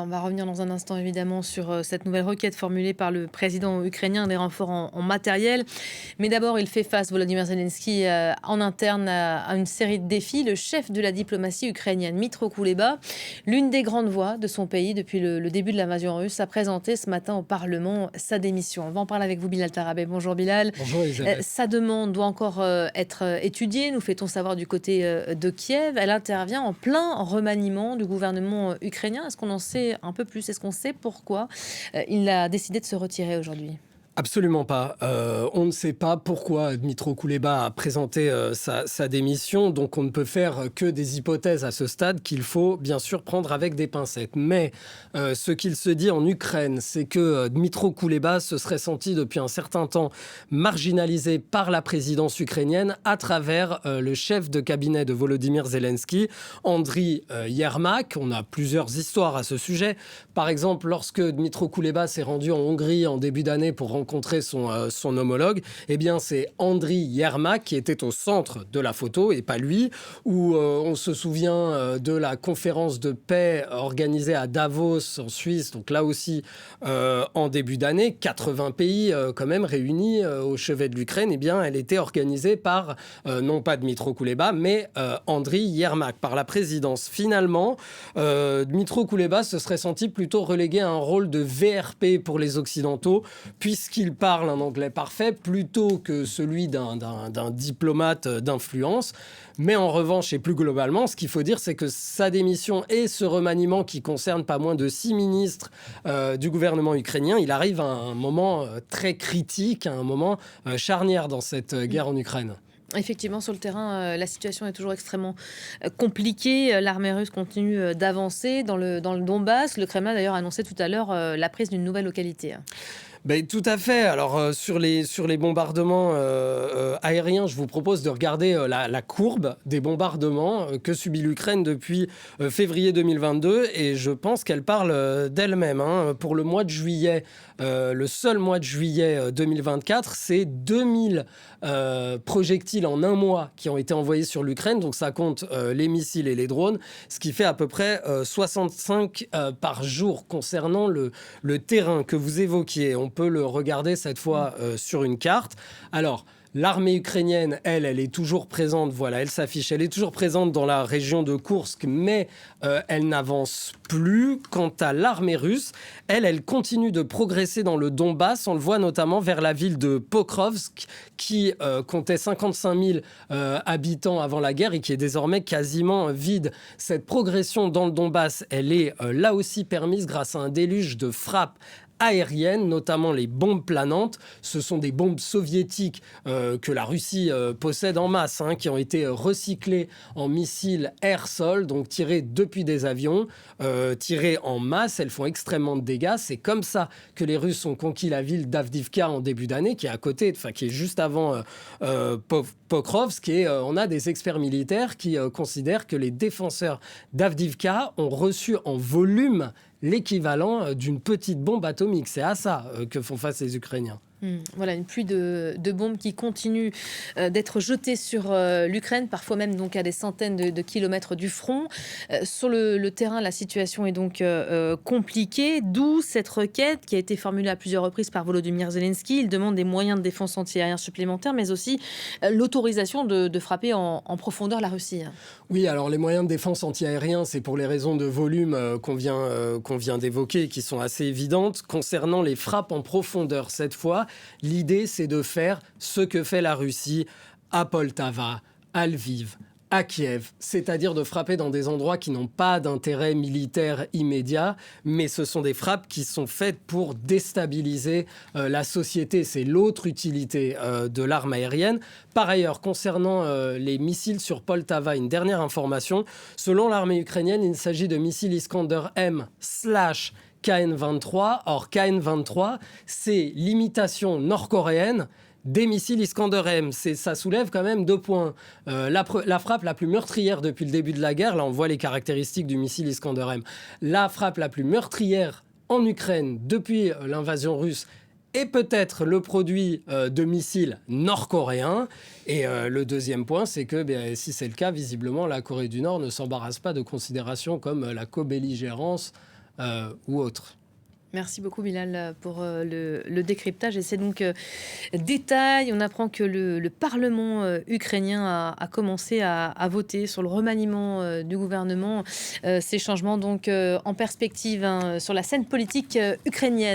On va revenir dans un instant évidemment sur cette nouvelle requête formulée par le président ukrainien, des renforts en matériel. Mais d'abord, il fait face, Volodymyr Zelensky, en interne à une série de défis. Le chef de la diplomatie ukrainienne, Dmytro Kuleba, l'une des grandes voix de son pays depuis le début de l'invasion russe, a présenté ce matin au Parlement sa démission. On va en parler avec vous, Bilal Tarabé. Bonjour Bilal. Bonjour Elisabeth. Sa demande doit encore être étudiée, nous fait-on savoir du côté de Kiev. Elle intervient en plein remaniement du gouvernement ukrainien. Est-ce qu'on en sait un peu plus? Est-ce qu'on sait pourquoi il a décidé de se retirer aujourd'hui? Absolument pas. On ne sait pas pourquoi Dmytro Kuleba a présenté sa démission, donc on ne peut faire que des hypothèses à ce stade qu'il faut bien sûr prendre avec des pincettes. Mais ce qu'il se dit en Ukraine, c'est que Dmytro Kuleba se serait senti depuis un certain temps marginalisé par la présidence ukrainienne à travers le chef de cabinet de Volodymyr Zelensky, Andriy Yermak. On a plusieurs histoires à ce sujet. Par exemple, lorsque Dmytro Kuleba s'est rendu en Hongrie en début d'année pour rencontrer son homologue, eh bien c'est Andriy Yermak qui était au centre de la photo et pas lui, où on se souvient de la conférence de paix organisée à Davos en Suisse, donc là aussi en début d'année, 80 pays quand même réunis au chevet de l'Ukraine, eh bien elle était organisée par non pas Dmytro Kuleba, mais Andriy Yermak, par la présidence. Finalement, Dmytro Kuleba se serait senti plutôt relégué à un rôle de VRP pour les Occidentaux, puisqu'il parle un anglais parfait plutôt que celui d'un diplomate d'influence. Mais en revanche, et plus globalement, ce qu'il faut dire, c'est que sa démission et ce remaniement qui concerne pas moins de 6 ministres du gouvernement ukrainien, il arrive à un moment très critique, à un moment charnière dans cette guerre en Ukraine. Effectivement, sur le terrain, la situation est toujours extrêmement compliquée. L'armée russe continue d'avancer dans le Donbass. Le Kremlin, d'ailleurs, a annoncé tout à l'heure la prise d'une nouvelle localité. Ben, tout à fait. Alors, sur les bombardements aériens, je vous propose de regarder la courbe des bombardements que subit l'Ukraine depuis février 2022. Et je pense qu'elle parle d'elle-même. Pour le mois de juillet, le seul mois de juillet 2024, c'est 2000 projectiles en un mois qui ont été envoyés sur l'Ukraine. Donc, ça compte les missiles et les drones, ce qui fait à peu près 65 par jour concernant le terrain que vous évoquiez. On peut le regarder cette fois sur une carte. Alors, l'armée ukrainienne, elle est toujours présente, voilà, elle s'affiche, elle est toujours présente dans la région de Koursk, mais elle n'avance plus. Quant à l'armée russe, elle continue de progresser dans le Donbass. On le voit notamment vers la ville de Pokrovsk, qui comptait 55 000 habitants avant la guerre et qui est désormais quasiment vide. Cette progression dans le Donbass, elle est là aussi permise grâce à un déluge de frappes aériennes, notamment les bombes planantes. Ce sont des bombes soviétiques que la Russie possède en masse, qui ont été recyclées en missiles air-sol, donc tirées depuis des avions, tirées en masse. Elles font extrêmement de dégâts. C'est comme ça que les Russes ont conquis la ville d'Avdiivka en début d'année, qui est à côté, qui est juste avant Pokrovsk. Et on a des experts militaires qui considèrent que les défenseurs d'Avdiivka ont reçu en volume l'équivalent d'une petite bombe atomique. C'est à ça que font face les Ukrainiens. Voilà, une pluie de bombes qui continue d'être jetée sur l'Ukraine, parfois même donc à des centaines de kilomètres du front. Sur le terrain, la situation est donc compliquée, d'où cette requête qui a été formulée à plusieurs reprises par Volodymyr Zelensky. Il demande des moyens de défense antiaériens supplémentaires, mais aussi l'autorisation de frapper en profondeur la Russie. Oui, alors les moyens de défense antiaériens, c'est pour les raisons de volume qu'on vient d'évoquer et qui sont assez évidentes. Concernant les frappes en profondeur, cette fois, l'idée, c'est de faire ce que fait la Russie à Poltava, à Lviv, à Kiev, c'est-à-dire de frapper dans des endroits qui n'ont pas d'intérêt militaire immédiat, mais ce sont des frappes qui sont faites pour déstabiliser la société. C'est l'autre utilité de l'arme aérienne. Par ailleurs, concernant les missiles sur Poltava, une dernière information. Selon l'armée ukrainienne, il s'agit de missiles Iskander-M / KN-23. Or, KN-23, c'est l'imitation nord-coréenne des missiles Iskander-M. Ça soulève quand même 2 points. La frappe la plus meurtrière depuis le début de la guerre, là on voit les caractéristiques du missile Iskander-M, la frappe la plus meurtrière en Ukraine depuis l'invasion russe est peut-être le produit de missiles nord-coréens. Et le deuxième point, c'est que si c'est le cas, visiblement, la Corée du Nord ne s'embarrasse pas de considérations comme la co-belligérance ou autres. Merci beaucoup Bilal pour le décryptage et c'est donc détail. On apprend que le Parlement ukrainien a commencé à voter sur le remaniement du gouvernement. Ces changements donc en perspective, hein, sur la scène politique ukrainienne.